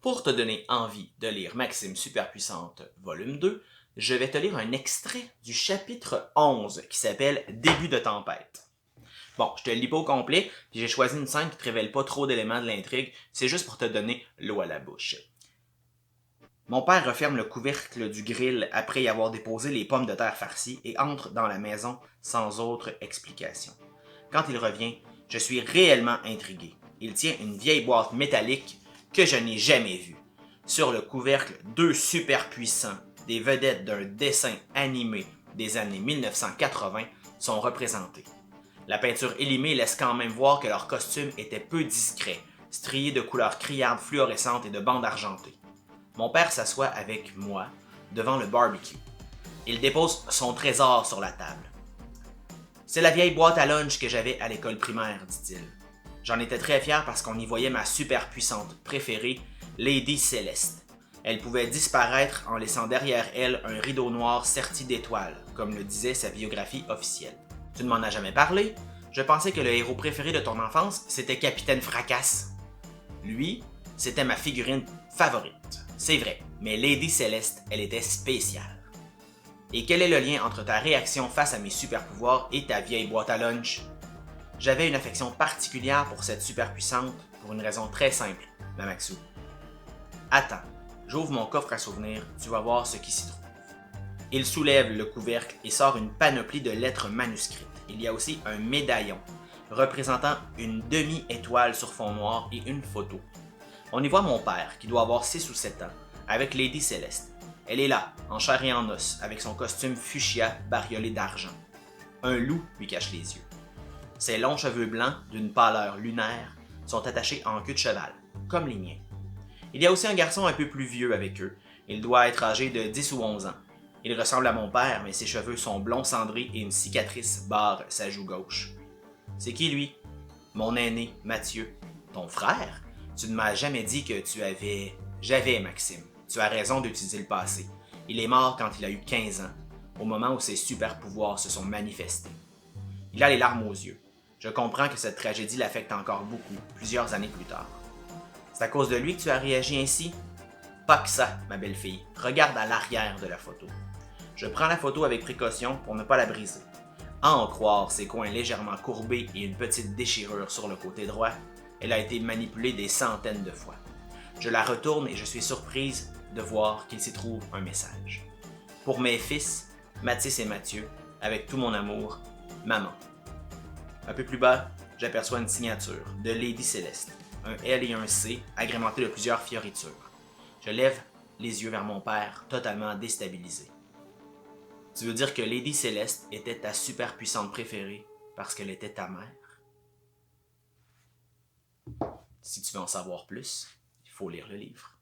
Pour te donner envie de lire Maxime Superpuissante, volume 2, je vais te lire un extrait du chapitre 11 qui s'appelle « Début de tempête ». Bon, je te le lis pas au complet, puis j'ai choisi une scène qui te révèle pas trop d'éléments de l'intrigue, c'est juste pour te donner l'eau à la bouche. Mon père referme le couvercle du grill après y avoir déposé les pommes de terre farcies et entre dans la maison sans autre explication. Quand il revient, je suis réellement intrigué. Il tient une vieille boîte métallique que je n'ai jamais vue. Sur le couvercle, deux super puissants, des vedettes d'un dessin animé des années 1980, sont représentés. La peinture élimée laisse quand même voir que leur costume était peu discret, strié de couleurs criardes fluorescentes et de bandes argentées. Mon père s'assoit avec moi devant le barbecue. Il dépose son trésor sur la table. C'est la vieille boîte à lunch que j'avais à l'école primaire, dit-il. J'en étais très fier parce qu'on y voyait ma super puissante préférée, Lady Céleste. Elle pouvait disparaître en laissant derrière elle un rideau noir serti d'étoiles, comme le disait sa biographie officielle. Tu ne m'en as jamais parlé? Je pensais que le héros préféré de ton enfance, c'était Capitaine Fracasse. Lui, c'était ma figurine favorite. C'est vrai, mais Lady Céleste, elle était spéciale. Et quel est le lien entre ta réaction face à mes super pouvoirs et ta vieille boîte à lunch? J'avais une affection particulière pour cette super puissante pour une raison très simple, Mamaxou. Attends, j'ouvre mon coffre à souvenirs, tu vas voir ce qui s'y trouve. Il soulève le couvercle et sort une panoplie de lettres manuscrites. Il y a aussi un médaillon représentant une demi-étoile sur fond noir et une photo. On y voit mon père, qui doit avoir 6 ou 7 ans, avec Lady Céleste. Elle est là, en chair et en os, avec son costume fuchsia bariolé d'argent. Un loup lui cache les yeux. Ses longs cheveux blancs, d'une pâleur lunaire, sont attachés en queue de cheval, comme les miens. Il y a aussi un garçon un peu plus vieux avec eux. Il doit être âgé de 10 ou 11 ans. Il ressemble à mon père, mais ses cheveux sont blonds cendrés et une cicatrice barre sa joue gauche. C'est qui lui? Mon aîné, Mathieu. Ton frère? Tu ne m'as jamais dit que tu avais... J'avais, Maxime. Tu as raison d'utiliser le passé. Il est mort quand il a eu 15 ans, au moment où ses super pouvoirs se sont manifestés. Il a les larmes aux yeux. Je comprends que cette tragédie l'affecte encore beaucoup, plusieurs années plus tard. C'est à cause de lui que tu as réagi ainsi? Pas que ça, ma belle-fille. Regarde à l'arrière de la photo. Je prends la photo avec précaution pour ne pas la briser. À en croire ses coins légèrement courbés et une petite déchirure sur le côté droit, elle a été manipulée des centaines de fois. Je la retourne et je suis surprise de voir qu'il s'y trouve un message. Pour mes fils, Mathis et Mathieu, avec tout mon amour, maman. Un peu plus bas, j'aperçois une signature de Lady Céleste, un L et un C agrémentés de plusieurs fioritures. Je lève les yeux vers mon père, totalement déstabilisé. Tu veux dire que Lady Céleste était ta super puissante préférée parce qu'elle était ta mère? Si tu veux en savoir plus, il faut lire le livre.